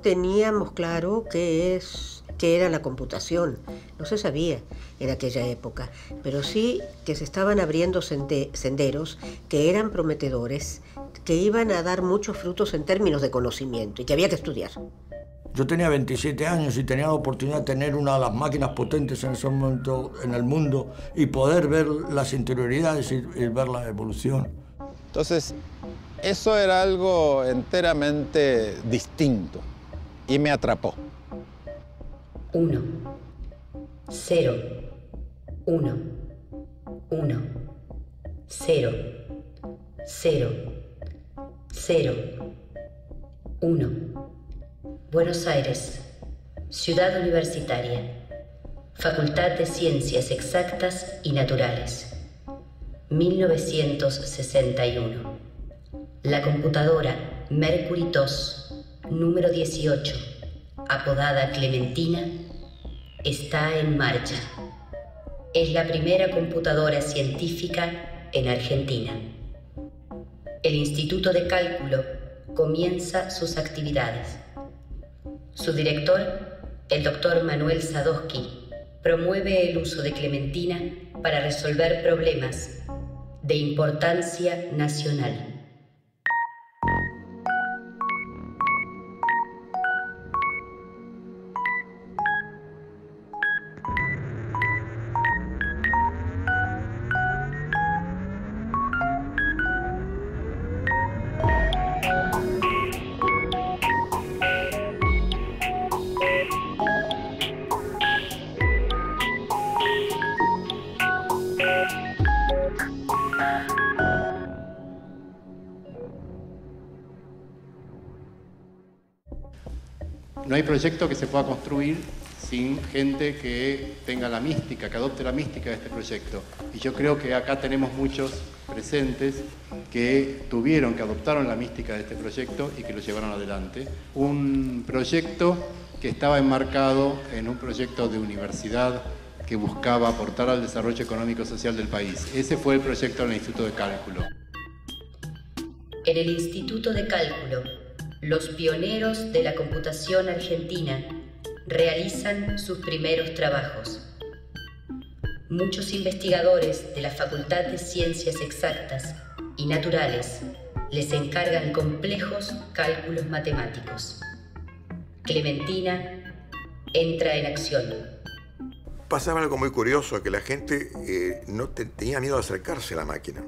teníamos claro qué era la computación. No se sabía en aquella época, pero sí que se estaban abriendo senderos que eran prometedores, que iban a dar muchos frutos en términos de conocimiento y que había que estudiar. Yo tenía 27 años y tenía la oportunidad de tener una de las máquinas potentes en ese momento en el mundo y poder ver las interioridades y ver la evolución. Entonces, eso era algo enteramente distinto y me atrapó. 1, 0, 1, 1, 0, 0, 0, 1. Buenos Aires, Ciudad Universitaria, Facultad de Ciencias Exactas y Naturales, 1961. La computadora Mercury 2, número 18, apodada Clementina, está en marcha. Es la primera computadora científica en Argentina. El Instituto de Cálculo comienza sus actividades. Su director, el doctor Manuel Sadowski, promueve el uso de Clementina para resolver problemas de importancia nacional. No hay proyecto que se pueda construir sin gente que tenga la mística, que adopte la mística de este proyecto. Y yo creo que acá tenemos muchos presentes que adoptaron la mística de este proyecto y que lo llevaron adelante. Un proyecto que estaba enmarcado en un proyecto de universidad que buscaba aportar al desarrollo económico y social del país. Ese fue el proyecto del Instituto de Cálculo. En el Instituto de Cálculo, los pioneros de la computación argentina realizan sus primeros trabajos. Muchos investigadores de la Facultad de Ciencias Exactas y Naturales les encargan complejos cálculos matemáticos. Clementina entra en acción. Pasaba algo muy curioso, que la gente no tenía miedo de acercarse a la máquina.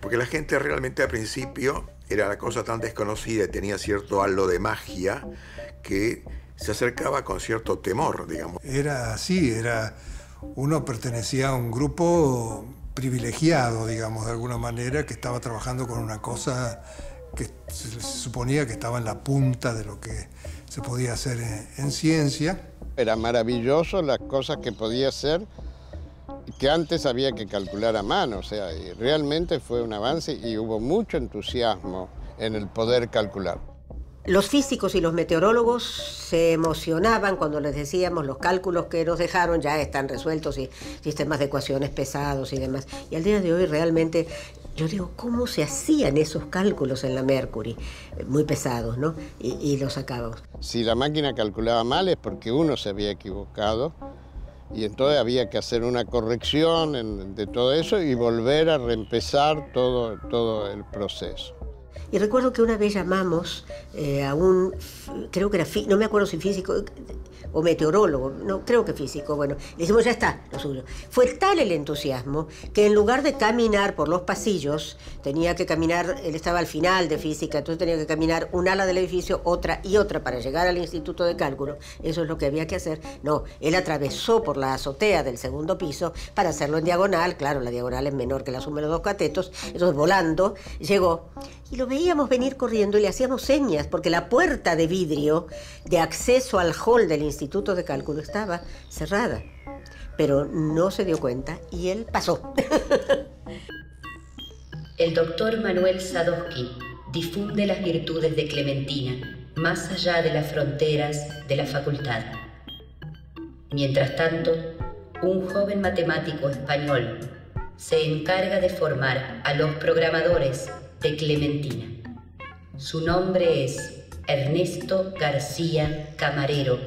Porque la gente realmente al principio era la cosa tan desconocida y tenía cierto halo de magia que se acercaba con cierto temor, digamos. Era así, uno pertenecía a un grupo privilegiado, digamos, de alguna manera, que estaba trabajando con una cosa que se suponía que estaba en la punta de lo que se podía hacer en ciencia. Era maravilloso las cosas que podía hacer, que antes había que calcular a mano, o sea, y realmente fue un avance y hubo mucho entusiasmo en el poder calcular. Los físicos y los meteorólogos se emocionaban cuando les decíamos los cálculos que nos dejaron ya están resueltos y sistemas de ecuaciones pesados y demás. Y al día de hoy realmente yo digo, ¿cómo se hacían esos cálculos en la Mercury? Muy pesados, ¿no? Y los sacábamos. Si la máquina calculaba mal es porque uno se había equivocado y entonces había que hacer una corrección de todo eso y volver a reempezar todo el proceso. Y recuerdo que una vez llamamos a un, creo que era, no me acuerdo si físico o meteorólogo, no, creo que físico, bueno, le dijimos, ya está, lo suyo. Fue tal el entusiasmo que en lugar de caminar por los pasillos, tenía que caminar, él estaba al final de física, entonces tenía que caminar un ala del edificio, otra y otra para llegar al Instituto de Cálculo, eso es lo que había que hacer. No, él atravesó por la azotea del segundo piso para hacerlo en diagonal, claro, la diagonal es menor que la suma de los dos catetos, entonces volando, llegó. Y lo veíamos venir corriendo y le hacíamos señas, porque la puerta de vidrio de acceso al hall del Instituto de Cálculo estaba cerrada. Pero no se dio cuenta y él pasó. El doctor Manuel Sadowski difunde las virtudes de Clementina más allá de las fronteras de la facultad. Mientras tanto, un joven matemático español se encarga de formar a los programadores de Clementina. Su nombre es Ernesto García Camarero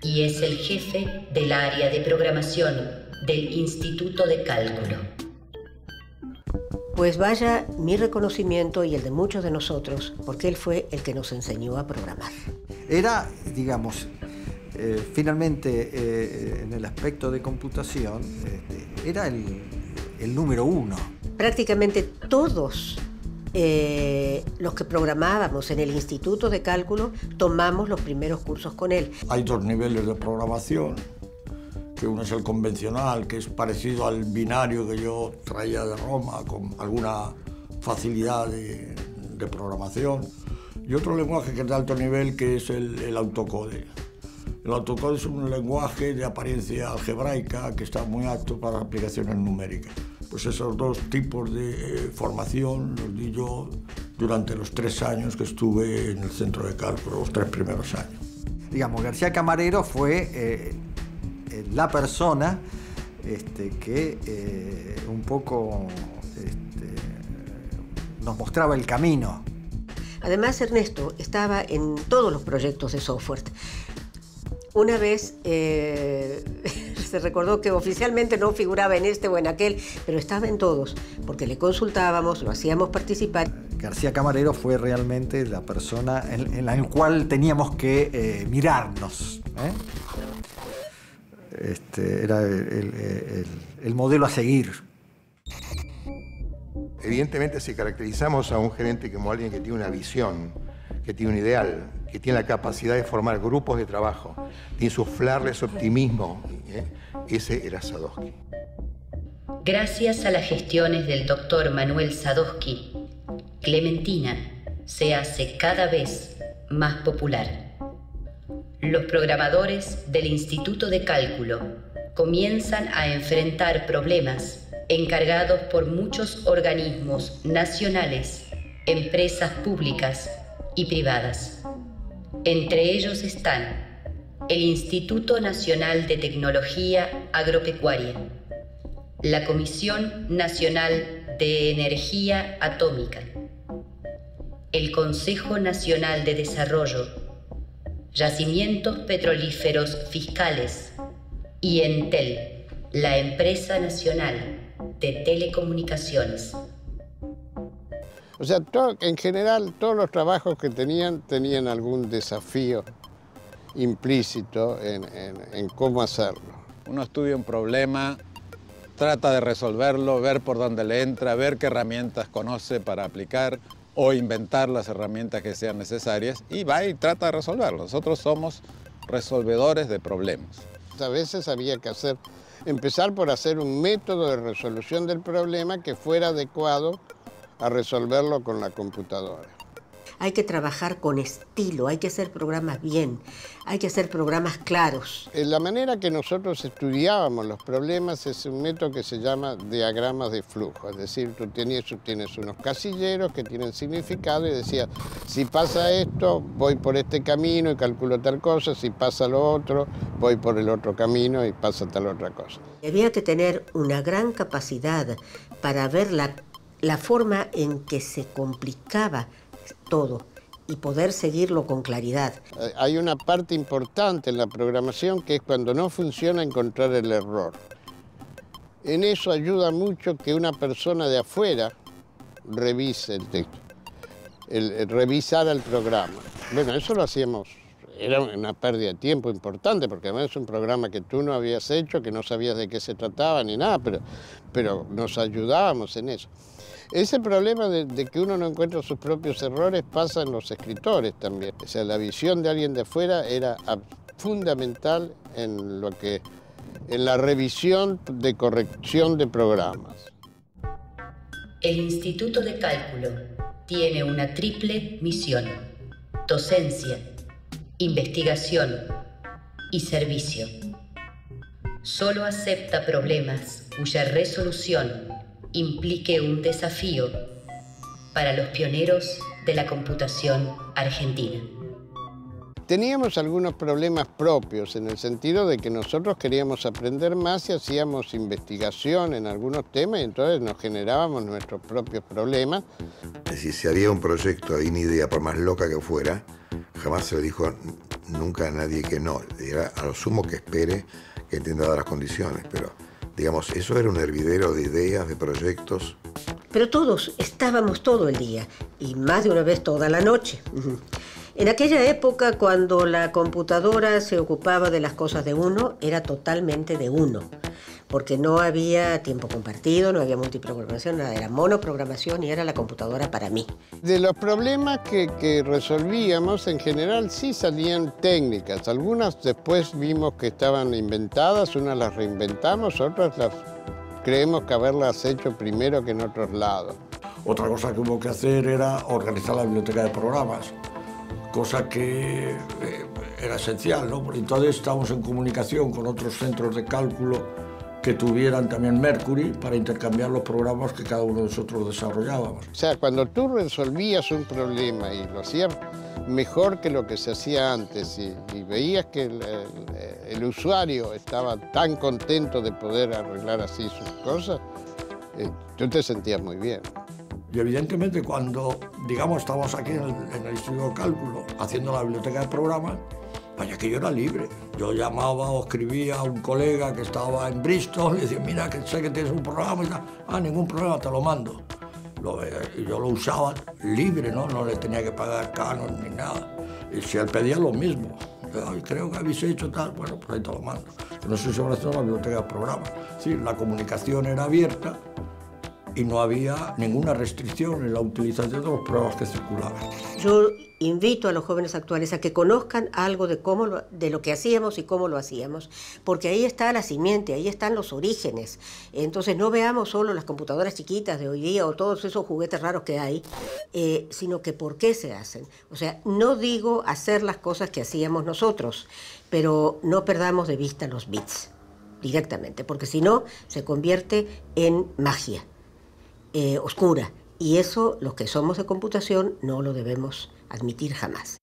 y es el jefe del área de programación del Instituto de Cálculo. Pues vaya mi reconocimiento y el de muchos de nosotros, porque él fue el que nos enseñó a programar. Era, digamos, finalmente en el aspecto de computación, era el número uno. Prácticamente todos los que programábamos en el Instituto de Cálculo tomamos los primeros cursos con él. Hay dos niveles de programación, que uno es el convencional, que es parecido al binario que yo traía de Roma, con alguna facilidad de programación, y otro lenguaje que es de alto nivel, que es el autocode. El autocode es un lenguaje de apariencia algebraica que está muy apto para aplicaciones numéricas. Pues esos dos tipos de formación los di yo durante los 3 años que estuve en el centro de cálculo, los 3 primeros años. Digamos, García Camarero fue la persona que un poco nos mostraba el camino. Además, Ernesto estaba en todos los proyectos de software. Una vez se recordó que oficialmente no figuraba en este o en aquel, pero estaba en todos, porque le consultábamos, lo hacíamos participar. García Camarero fue realmente la persona en la cual teníamos que mirarnos. Era el modelo a seguir. Evidentemente, si caracterizamos a un gerente como alguien que tiene una visión, que tiene un ideal, que tiene la capacidad de formar grupos de trabajo, de insuflarles optimismo, ese era Sadowski. Gracias a las gestiones del doctor Manuel Sadowski, Clementina se hace cada vez más popular. Los programadores del Instituto de Cálculo comienzan a enfrentar problemas encargados por muchos organismos nacionales, empresas públicas y privadas. Entre ellos están el Instituto Nacional de Tecnología Agropecuaria, la Comisión Nacional de Energía Atómica, el Consejo Nacional de Desarrollo, Yacimientos Petrolíferos Fiscales y Entel, la Empresa Nacional de Telecomunicaciones. O sea, en general todos los trabajos que tenían algún desafío implícito en cómo hacerlo. Uno estudia un problema, trata de resolverlo, ver por dónde le entra, ver qué herramientas conoce para aplicar o inventar las herramientas que sean necesarias y va y trata de resolverlo. Nosotros somos resolvedores de problemas. A veces había que empezar por hacer un método de resolución del problema que fuera adecuado a resolverlo con la computadora. Hay que trabajar con estilo, hay que hacer programas bien, hay que hacer programas claros. La manera que nosotros estudiábamos los problemas es un método que se llama diagramas de flujo. Es decir, tú tienes unos casilleros que tienen significado y decías, si pasa esto, voy por este camino y calculo tal cosa, si pasa lo otro, voy por el otro camino y pasa tal otra cosa. Había que tener una gran capacidad para ver la forma en que se complicaba todo y poder seguirlo con claridad. Hay una parte importante en la programación que es cuando no funciona encontrar el error. En eso ayuda mucho que una persona de afuera revise el texto, revisar el programa. Bueno, eso lo hacíamos, era una pérdida de tiempo importante porque además es un programa que tú no habías hecho, que no sabías de qué se trataba ni nada, pero nos ayudábamos en eso. Ese problema de que uno no encuentra sus propios errores pasa en los escritores también. O sea, la visión de alguien de afuera era fundamental en la revisión de corrección de programas. El Instituto de Cálculo tiene una triple misión: docencia, investigación y servicio. Solo acepta problemas cuya resolución implique un desafío para los pioneros de la computación argentina. Teníamos algunos problemas propios en el sentido de que nosotros queríamos aprender más y hacíamos investigación en algunos temas y entonces nos generábamos nuestros propios problemas. Es decir, si había un proyecto, había una idea, por más loca que fuera, Jamás se le dijo nunca a nadie que no. Era a lo sumo que espere, que entienda las condiciones. Pero, digamos, eso era un hervidero de ideas, de proyectos. Pero todos estábamos todo el día, y más de una vez toda la noche. En aquella época, cuando la computadora se ocupaba de las cosas de uno, era totalmente de uno. Porque no había tiempo compartido, no había multiprogramación, nada, era monoprogramación y era la computadora para mí. De los problemas que resolvíamos, en general sí salían técnicas. Algunas después vimos que estaban inventadas, unas las reinventamos, otras las creemos que haberlas hecho primero que en otros lados. Otra cosa que hubo que hacer era organizar la biblioteca de programas, cosa que era esencial, ¿no? Porque entonces estábamos en comunicación con otros centros de cálculo que tuvieran también Mercury para intercambiar los programas que cada uno de nosotros desarrollábamos. O sea, cuando tú resolvías un problema y lo hacías mejor que lo que se hacía antes y veías que el usuario estaba tan contento de poder arreglar así sus cosas, tú te sentías muy bien. Y evidentemente cuando, digamos, estábamos aquí en el Instituto de Cálculo haciendo la biblioteca de programas, vaya que yo era libre. Yo llamaba o escribía a un colega que estaba en Bristol y decía, mira, que sé que tienes un programa y tal. Ah, ningún problema, te lo mando. Y yo lo usaba libre, ¿no? No le tenía que pagar canon ni nada. Y si él pedía lo mismo, ay, creo que habéis hecho tal, bueno, pues ahí te lo mando. No sé si ahora está en la biblioteca de programas. Sí, la comunicación era abierta y no había ninguna restricción en la utilización de los programas que circulaban. Yo invito a los jóvenes actuales a que conozcan algo de lo que hacíamos y cómo lo hacíamos, porque ahí está la simiente, ahí están los orígenes. Entonces no veamos solo las computadoras chiquitas de hoy día o todos esos juguetes raros que hay, sino que por qué se hacen. O sea, no digo hacer las cosas que hacíamos nosotros, pero no perdamos de vista los bits directamente, porque si no se convierte en magia oscura. Y eso, los que somos de computación, no lo debemos admitir jamás.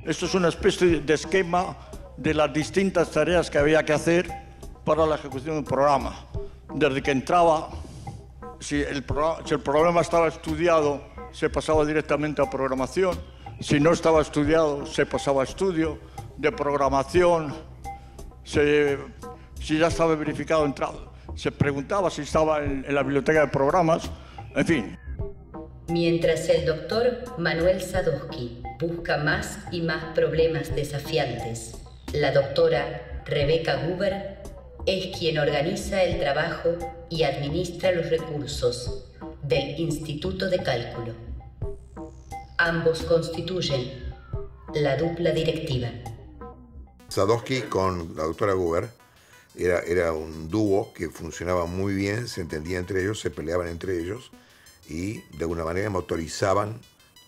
Esto es una especie de esquema de las distintas tareas que había que hacer para la ejecución del programa. Desde que entraba, si el programa estaba estudiado, se pasaba directamente a programación. Si no estaba estudiado, se pasaba a estudio de programación. Si ya estaba verificado entrado, se preguntaba si estaba en la biblioteca de programas, en fin. Mientras el doctor Manuel Sadowski busca más y más problemas desafiantes, la doctora Rebecca Guber es quien organiza el trabajo y administra los recursos del Instituto de Cálculo. Ambos constituyen la dupla directiva. Sadowski con la doctora Guber era un dúo que funcionaba muy bien, se entendía entre ellos, se peleaban entre ellos y de alguna manera motorizaban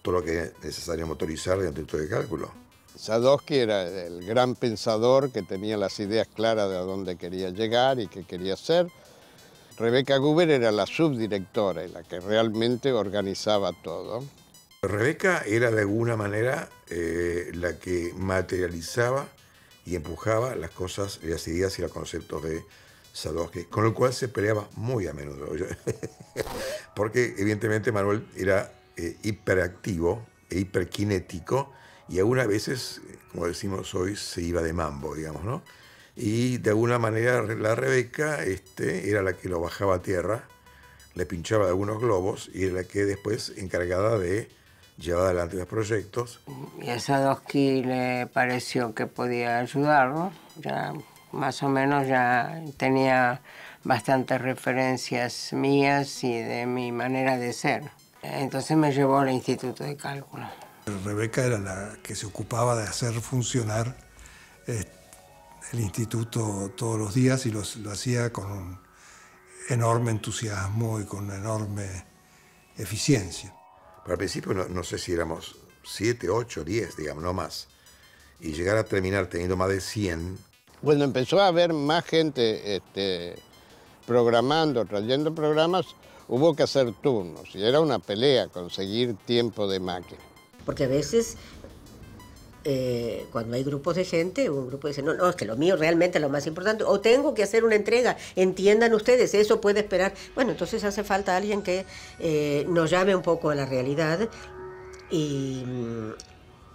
todo lo que era necesario motorizar del Instituto de Cálculo. Sadowski era el gran pensador que tenía las ideas claras de a dónde quería llegar y qué quería hacer. Rebecca Guber era la subdirectora y la que realmente organizaba todo. Rebecca era de alguna manera la que materializaba y empujaba las cosas, las ideas y los conceptos de Sadowski, con el cual se peleaba muy a menudo. Porque evidentemente Manuel era hiperactivo e hiperkinético y algunas veces, como decimos hoy, se iba de mambo, digamos, ¿no? Y de alguna manera la Rebecca era la que lo bajaba a tierra, le pinchaba algunos globos y era la que después encargada de llevar adelante los proyectos. Y a Sadowski le pareció que podía ayudarlo. Ya más o menos ya tenía bastantes referencias mías y de mi manera de ser. Entonces me llevó al Instituto de Cálculo. Rebecca era la que se ocupaba de hacer funcionar el instituto todos los días y lo hacía con un enorme entusiasmo y con una enorme eficiencia. Pero al principio no sé si éramos 7, 8, 10, digamos, no más. Y llegar a terminar teniendo más de 100. Cuando empezó a haber más gente programando, trayendo programas, hubo que hacer turnos. Y era una pelea conseguir tiempo de máquina. Porque a veces cuando hay grupos de gente, un grupo dice, no, es que lo mío realmente es lo más importante, o tengo que hacer una entrega, entiendan ustedes, eso puede esperar. Bueno, entonces hace falta alguien que nos llame un poco a la realidad, y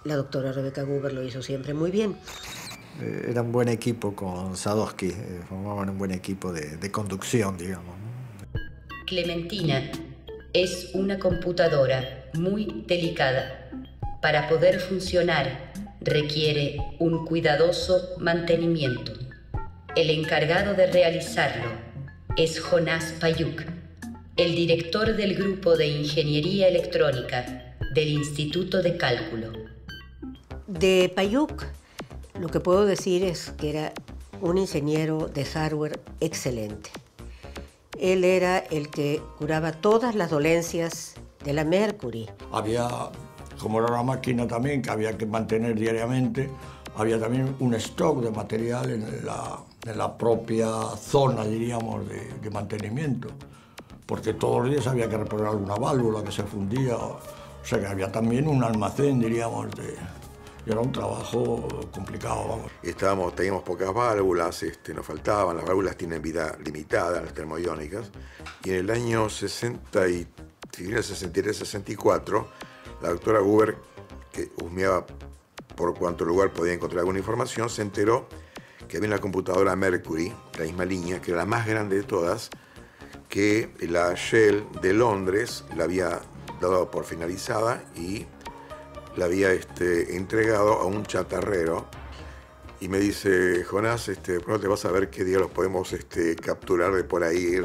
la doctora Rebecca Guber lo hizo siempre muy bien. Era un buen equipo con Sadowski, formaban un buen equipo de conducción, digamos. Clementina es una computadora muy delicada. Para poder funcionar requiere un cuidadoso mantenimiento. El encargado de realizarlo es Jonás Payuk, el director del grupo de Ingeniería Electrónica del Instituto de Cálculo. De Payuk, lo que puedo decir es que era un ingeniero de hardware excelente. Él era el que curaba todas las dolencias de la Mercury. Había, como era una máquina también que había que mantener diariamente, había también un stock de material en la propia zona, diríamos, de mantenimiento, porque todos los días había que reparar alguna válvula que se fundía. O sea que había también un almacén, diríamos, y era un trabajo complicado, vamos. Teníamos pocas válvulas, nos faltaban, las válvulas tienen vida limitada, las termoiónicas, y en el año 63-64, la doctora Guber, que husmeaba por cuánto lugar podía encontrar alguna información, se enteró que había una computadora Mercury, la misma línea, que era la más grande de todas, que la Shell de Londres la había dado por finalizada y la había entregado a un chatarrero. Y me dice, Jonás, pronto te vas a ver qué día los podemos capturar de por ahí,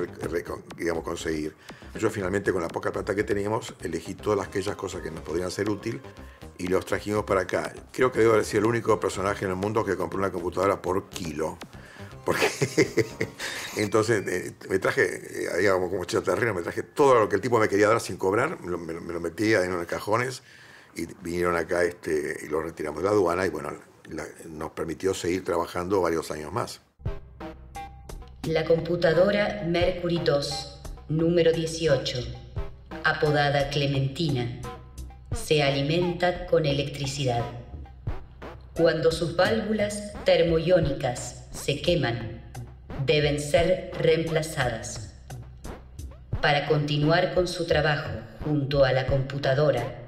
digamos, conseguir. Yo finalmente, con la poca plata que teníamos, elegí todas aquellas cosas que nos podrían ser útil y los trajimos para acá. Creo que debo haber sido el único personaje en el mundo que compró una computadora por kilo. Porque entonces me traje, digamos, como chatarrero, me traje todo lo que el tipo me quería dar sin cobrar, me lo metía en unos cajones y vinieron acá y lo retiramos de la aduana y bueno, nos permitió seguir trabajando varios años más. La computadora Mercury 2, número 18, apodada Clementina, se alimenta con electricidad. Cuando sus válvulas termoiónicas se queman, deben ser reemplazadas. Para continuar con su trabajo junto a la computadora,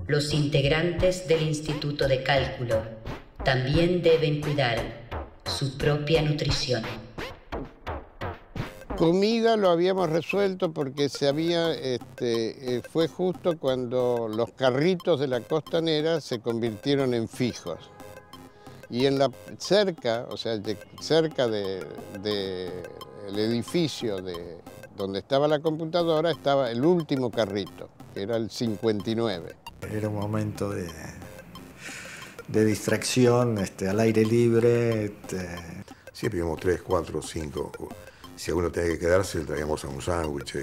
los integrantes del Instituto de Cálculo también deben cuidar su propia nutrición. Comida lo habíamos resuelto porque fue justo cuando los carritos de la costanera se convirtieron en fijos. Y cerca del edificio donde estaba la computadora estaba el último carrito, que era el 59. Era un momento de distracción, al aire libre. Siempre íbamos 3, 4, 5. Si alguno tenía que quedarse, le traíamos a un sándwich,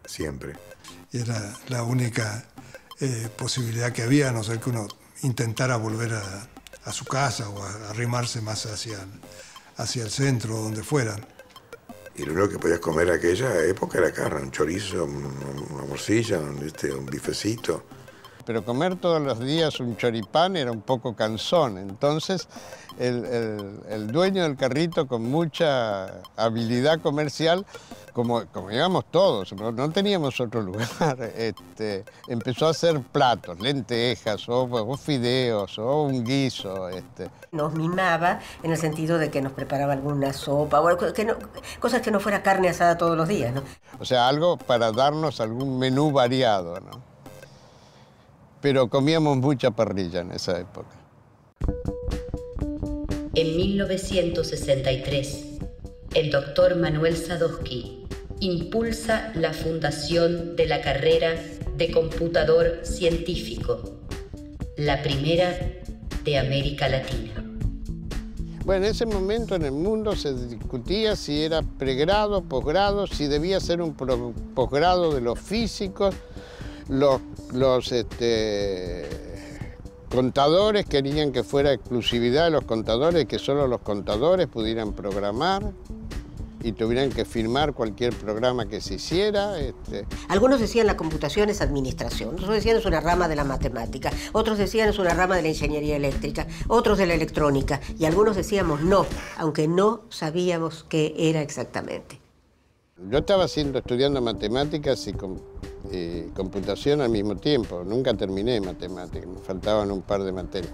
siempre. Era la única posibilidad que había, a no ser que uno intentara volver a su casa o a arrimarse más hacia el centro, donde fueran. Y lo único que podías comer en aquella época era carne, un chorizo, una morcilla, un bifecito. Pero comer todos los días un choripán era un poco cansón. Entonces, el dueño del carrito, con mucha habilidad comercial, como íbamos todos, no teníamos otro lugar, empezó a hacer platos, lentejas, o fideos, o un guiso. Nos mimaba en el sentido de que nos preparaba alguna sopa, o cosas que no fuera carne asada todos los días, ¿no? O sea, algo para darnos algún menú variado, ¿no? Pero comíamos mucha parrilla en esa época. En 1963, el doctor Manuel Sadowski impulsa la fundación de la carrera de computador científico, la primera de América Latina. Bueno, en ese momento en el mundo se discutía si era pregrado, posgrado, si debía ser un posgrado de los físicos. Los contadores querían que fuera exclusividad de los contadores, que solo los contadores pudieran programar. y tuvieran que firmar cualquier programa que se hiciera. Algunos decían la computación es administración, otros decían es una rama de la matemática, otros decían es una rama de la ingeniería eléctrica, otros de la electrónica, y algunos decíamos no, aunque no sabíamos qué era exactamente. Yo estaba estudiando matemáticas y computación al mismo tiempo. Nunca terminé matemáticas, me faltaban un par de materias.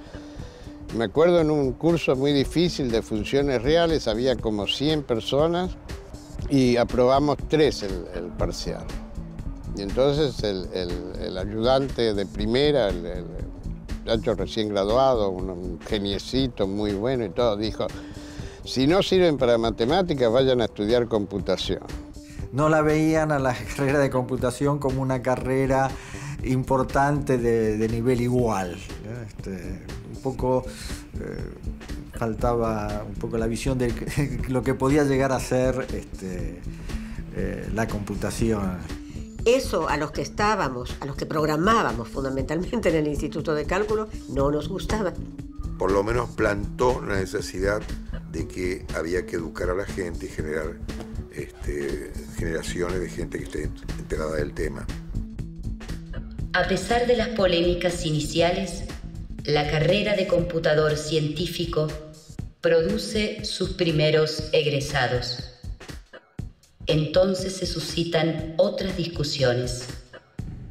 Me acuerdo en un curso muy difícil de funciones reales, había como 100 personas y aprobamos 3 el parcial. Y entonces el ayudante de primera, el muchacho recién graduado, un geniecito muy bueno y todo, dijo, si no sirven para matemáticas, vayan a estudiar computación. No la veían a la carrera de computación como una carrera importante de nivel igual. Un poco faltaba un poco la visión de lo que podía llegar a ser la computación. Eso a los que estábamos, a los que programábamos fundamentalmente en el Instituto de Cálculo, no nos gustaba. Por lo menos plantó la necesidad de que había que educar a la gente y generar generaciones de gente que esté enterada del tema. A pesar de las polémicas iniciales, la carrera de computador científico produce sus primeros egresados. Entonces se suscitan otras discusiones,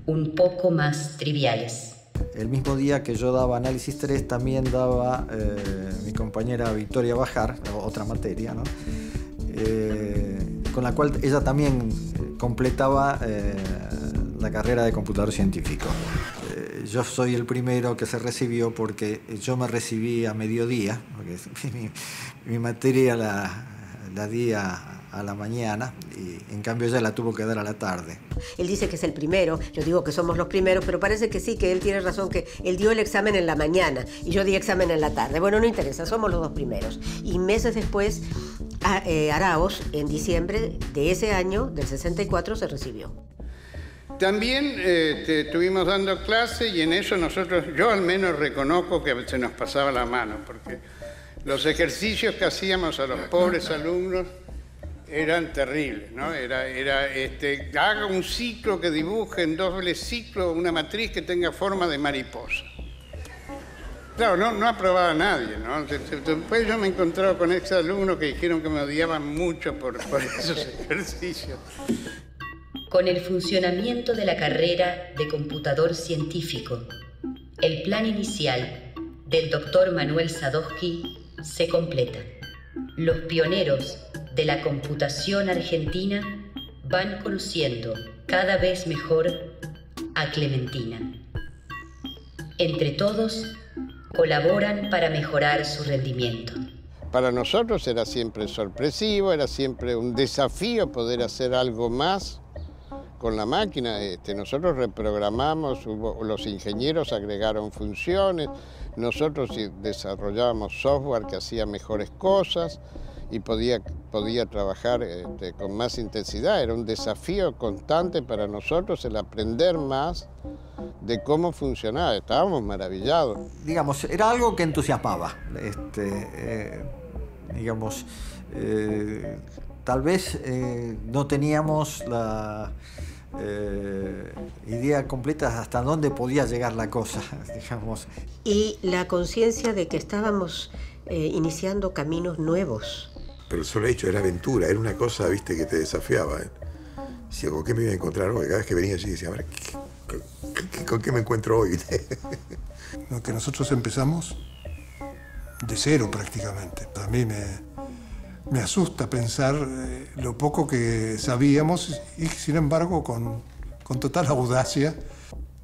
un poco más triviales. El mismo día que yo daba análisis 3, también daba mi compañera Victoria Bajar, otra materia, ¿no? Con la cual ella también completaba la carrera de computador científico. Yo soy el primero que se recibió porque yo me recibí a mediodía, porque mi materia la di a la mañana y en cambio ella la tuvo que dar a la tarde. Él dice que es el primero, yo digo que somos los primeros, pero parece que sí, que él tiene razón, que él dio el examen en la mañana y yo di examen en la tarde. Bueno, no interesa, somos los 2 primeros. Y meses después, Araoz, en diciembre de ese año, del 64, se recibió. También estuvimos dando clase y en eso yo al menos reconozco que se nos pasaba la mano, porque los ejercicios que hacíamos a los pobres alumnos eran terribles, ¿no? Haga un ciclo que dibuje en doble ciclo una matriz que tenga forma de mariposa. Claro, no aprobaba a nadie, ¿no? Después yo me he encontrado con ex alumnos que dijeron que me odiaban mucho por esos ejercicios. Con el funcionamiento de la carrera de computador científico, el plan inicial del doctor Manuel Sadowski se completa. Los pioneros de la computación argentina van conociendo cada vez mejor a Clementina. Entre todos, colaboran para mejorar su rendimiento. Para nosotros era siempre sorpresivo, era siempre un desafío poder hacer algo más con la máquina. Nosotros reprogramamos, los ingenieros agregaron funciones, nosotros desarrollábamos software que hacía mejores cosas y podía trabajar con más intensidad. Era un desafío constante para nosotros el aprender más de cómo funcionaba. Estábamos maravillados. Digamos, era algo que entusiasmaba. Tal vez no teníamos la idea completa hasta dónde podía llegar la cosa, digamos. Y la conciencia de que estábamos iniciando caminos nuevos. Pero el solo hecho era aventura, era una cosa, viste, que te desafiaba. Decía, ¿con qué me iba a encontrar hoy? Cada vez que venía allí decía, a ver, ¿con qué me encuentro hoy? Lo que nosotros empezamos de cero prácticamente. A mí me asusta pensar lo poco que sabíamos y sin embargo con total audacia,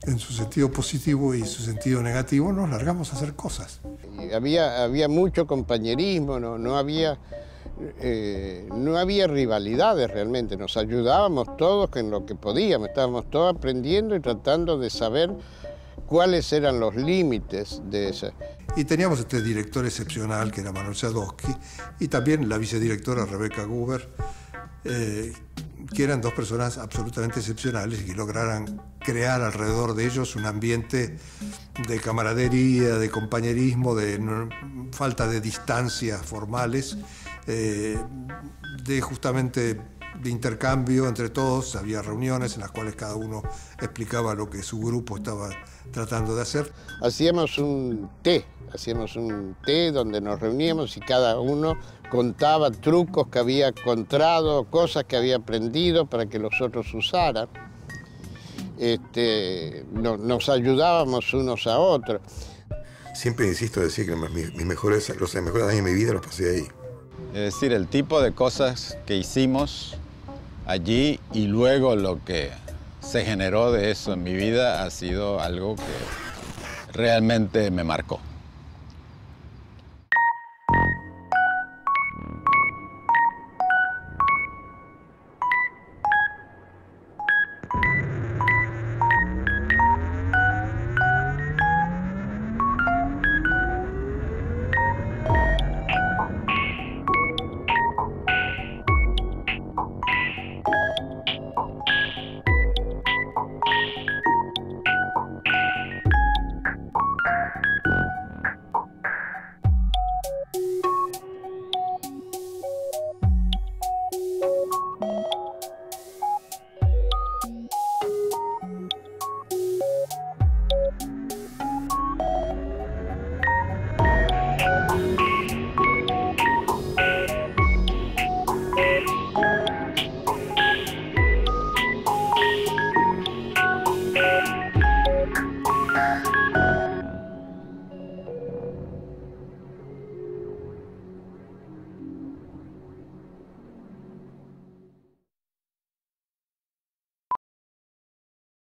en su sentido positivo y su sentido negativo, nos largamos a hacer cosas. Y había mucho compañerismo, no había rivalidades realmente, nos ayudábamos todos en lo que podíamos, estábamos todos aprendiendo y tratando de saber cuáles eran los límites de eso. Y teníamos este director excepcional que era Manuel Sadowski y también la vicedirectora Rebeca Guber, que eran 2 personas absolutamente excepcionales y que lograran crear alrededor de ellos un ambiente de camaradería, de compañerismo, de falta de distancias formales justamente de intercambio entre todos. Había reuniones en las cuales cada uno explicaba lo que su grupo estaba tratando de hacer. Hacíamos un té donde nos reuníamos y cada uno contaba trucos que había encontrado, cosas que había aprendido para que los otros usaran. Nos ayudábamos unos a otros. Siempre insisto en decir que los mejores años de mi vida los pasé ahí. Es decir, el tipo de cosas que hicimos allí y luego lo que se generó de eso en mi vida ha sido algo que realmente me marcó.